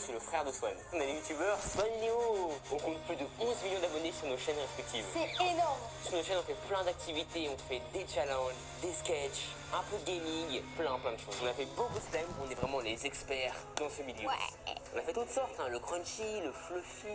je suis le frère de Swan. On est les youtubeurs Swan et Néo. On compte plus de 11 millions d'abonnés sur nos chaînes respectives. C'est énorme. Sur nos chaînes, on fait plein d'activités. On fait des challenges, des sketchs, un peu de gaming, plein de choses. On a fait beaucoup de slime. On est vraiment les experts dans ce milieu. Ouais. On a fait toutes sortes, hein, le crunchy, le fluffy.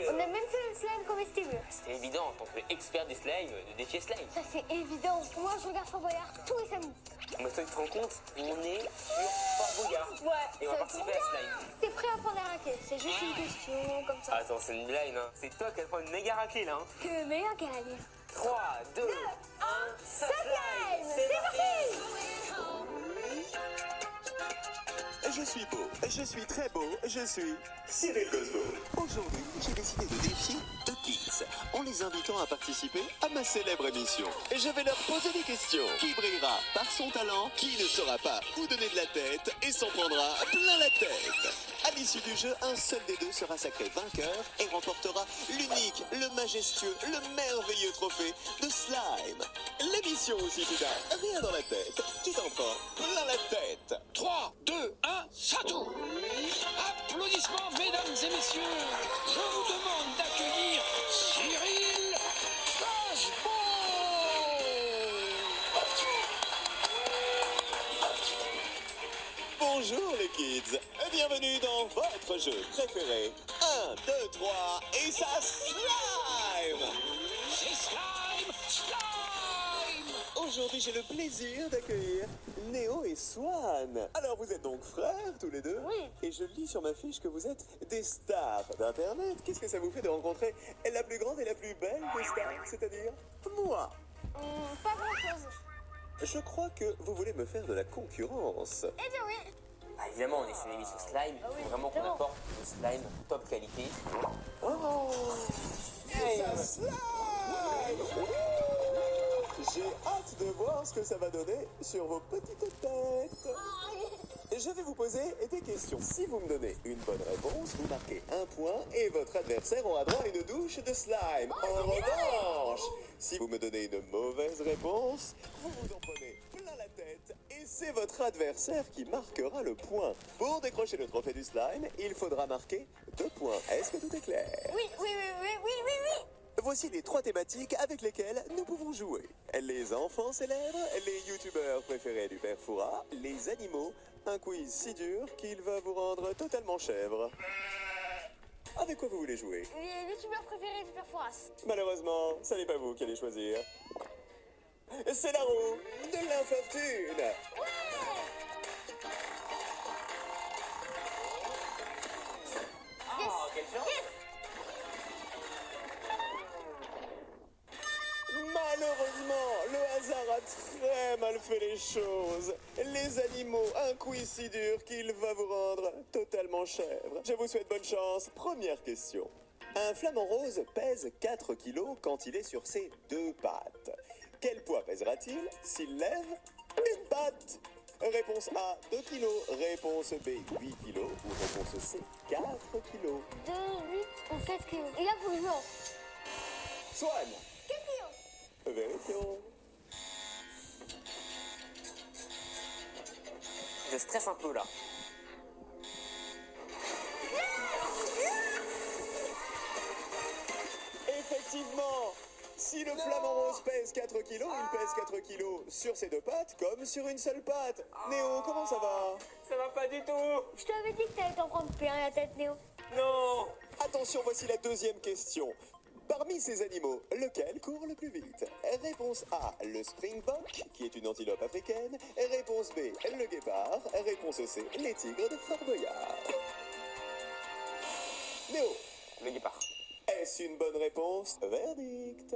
On a même fait le slime comestible. C'était évident en tant qu'expert des slimes de défier slime. Ça c'est évident. Moi je regarde Fort Boyard, tout est samedi. Mais toi, tu te rends compte, on est sur Fort Boyard. Ouais. Et on va participer à slime. T'es prêt à prendre un raquet? C'est juste une question comme ça. Attends, c'est une blague, hein. C'est toi qui vas prendre une méga raclée là. Hein. Que le meilleur gagne. 3, 2, 1, ça slime. C'est parti. Je suis beau, je suis très beau, je suis Cyril Gosbo. Aujourd'hui, j'ai décidé de défier deux kids en les invitant à participer à ma célèbre émission. Et je vais leur poser des questions. Qui brillera par son talent? Qui ne saura pas où donner de la tête et s'en prendra plein la tête? À l'issue du jeu, un seul des deux sera sacré vainqueur et remportera l'unique, le majestueux, le merveilleux trophée de slime. L'émission aussi, putain, rien dans la tête. Tu t'en prends plein la tête. 3, 2, 1, ça tout. Applaudissements, mesdames et messieurs. Je vous demande d'accueillir Cyril Gosbo. Bonjour les kids, bienvenue dans votre jeu préféré. 1, 2, 3 et ça slime. C'est slime, slime. Aujourd'hui j'ai le plaisir d'accueillir Néo et Swan. Alors vous êtes donc frères tous les deux? Oui. Et je lis sur ma fiche que vous êtes des stars d'internet. Qu'est-ce que ça vous fait de rencontrer la plus grande et la plus belle des stars, c'est-à-dire moi? Pas grand chose. Je crois que vous voulez me faire de la concurrence. Eh bien oui. Bah, évidemment, on est sur une émission slime. Il faut vraiment qu'on évidemment. apporte des slime top qualité. Oh, ça slime! J'ai hâte de voir ce que ça va donner sur vos petites têtes. Je vais vous poser des questions. Si vous me donnez une bonne réponse, vous marquez un point et votre adversaire aura droit à une douche de slime. En revanche, si vous me donnez une mauvaise réponse, vous vous en prenez plein la tête et c'est votre adversaire qui marquera le point. Pour décrocher le trophée du slime, il faudra marquer 2 points. Est-ce que tout est clair? Oui. Voici les 3 thématiques avec lesquelles nous pouvons jouer. Les enfants célèbres, les youtubeurs préférés du père Fouras, les animaux, un quiz si dur qu'il va vous rendre totalement chèvre. Avec quoi vous voulez jouer? Les youtubeurs préférés du père Fouras. Malheureusement, ça n'est pas vous qui allez choisir. C'est la roue de l'infortune. Oh, quelle chance! Malheureusement, le hasard a très mal fait les choses. Les animaux, un quiz si dur qu'il va vous rendre totalement chèvre. Je vous souhaite bonne chance. Première question. Un flamant rose pèse 4 kilos quand il est sur ses 2 pattes. Quel poids pèsera-t-il s'il lève une patte? Réponse A, 2 kilos. Réponse B, 8 kilos. Ou réponse C, 4 kilos. 2, 8 ou 4 kilos. Et là, faut que je lance. Swan, 4 kilos. vérifions. Je stresse un peu là. Effectivement, si le flamant rose pèse 4 kilos, il pèse 4 kilos sur ses 2 pattes comme sur une seule patte. Néo, comment ça va? Ça va pas du tout! Je t'avais dit que t'allais t'en prendre plein la tête, Néo. Non! Attention, voici la deuxième question. Parmi ces animaux, lequel court le plus vite? Réponse A, le springbok, qui est une antilope africaine. Réponse B, le guépard. Réponse C, les tigres de Fort Boyard. Néo, Le guépard. est-ce une bonne réponse? Verdict.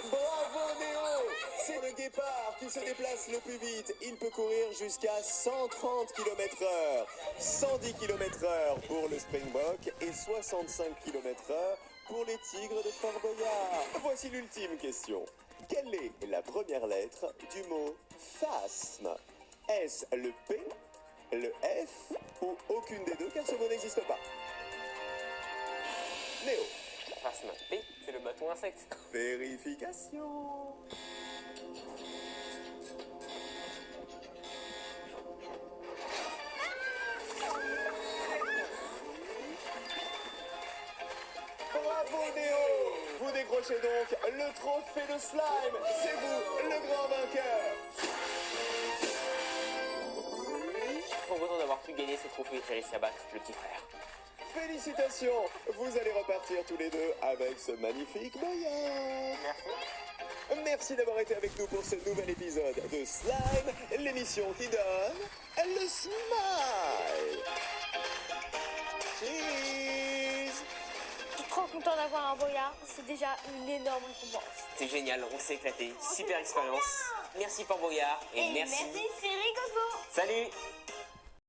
Bravo Néo! C'est le guépard qui se déplace le plus vite. Il peut courir jusqu'à 130 km/h. 110 km/h pour le springbok et 65 km/h pour les tigres de Fort Boyard. Voici l'ultime question. Quelle est la première lettre du mot phasme? Est-ce le P, le F ou aucune des deux car ce mot n'existe pas? Néo. Phasme. P, c'est le bâton insecte. Vérification. Bravo Néo! Vous décrochez donc le trophée de slime. C'est vous, le grand vainqueur. Trop content d'avoir pu gagner ce trophée et réussi à battre le petit frère. Félicitations! Vous allez repartir tous les deux avec ce magnifique boyard. Merci d'avoir été avec nous pour ce nouvel épisode de Slime, l'émission qui donne le smile. Cheese! Je suis trop content d'avoir un boyard. C'est déjà une énorme récompense. C'est génial, on s'est éclaté. Super expérience. Merci Fort Boyard et merci. Merci Cyril Cosmo. Salut!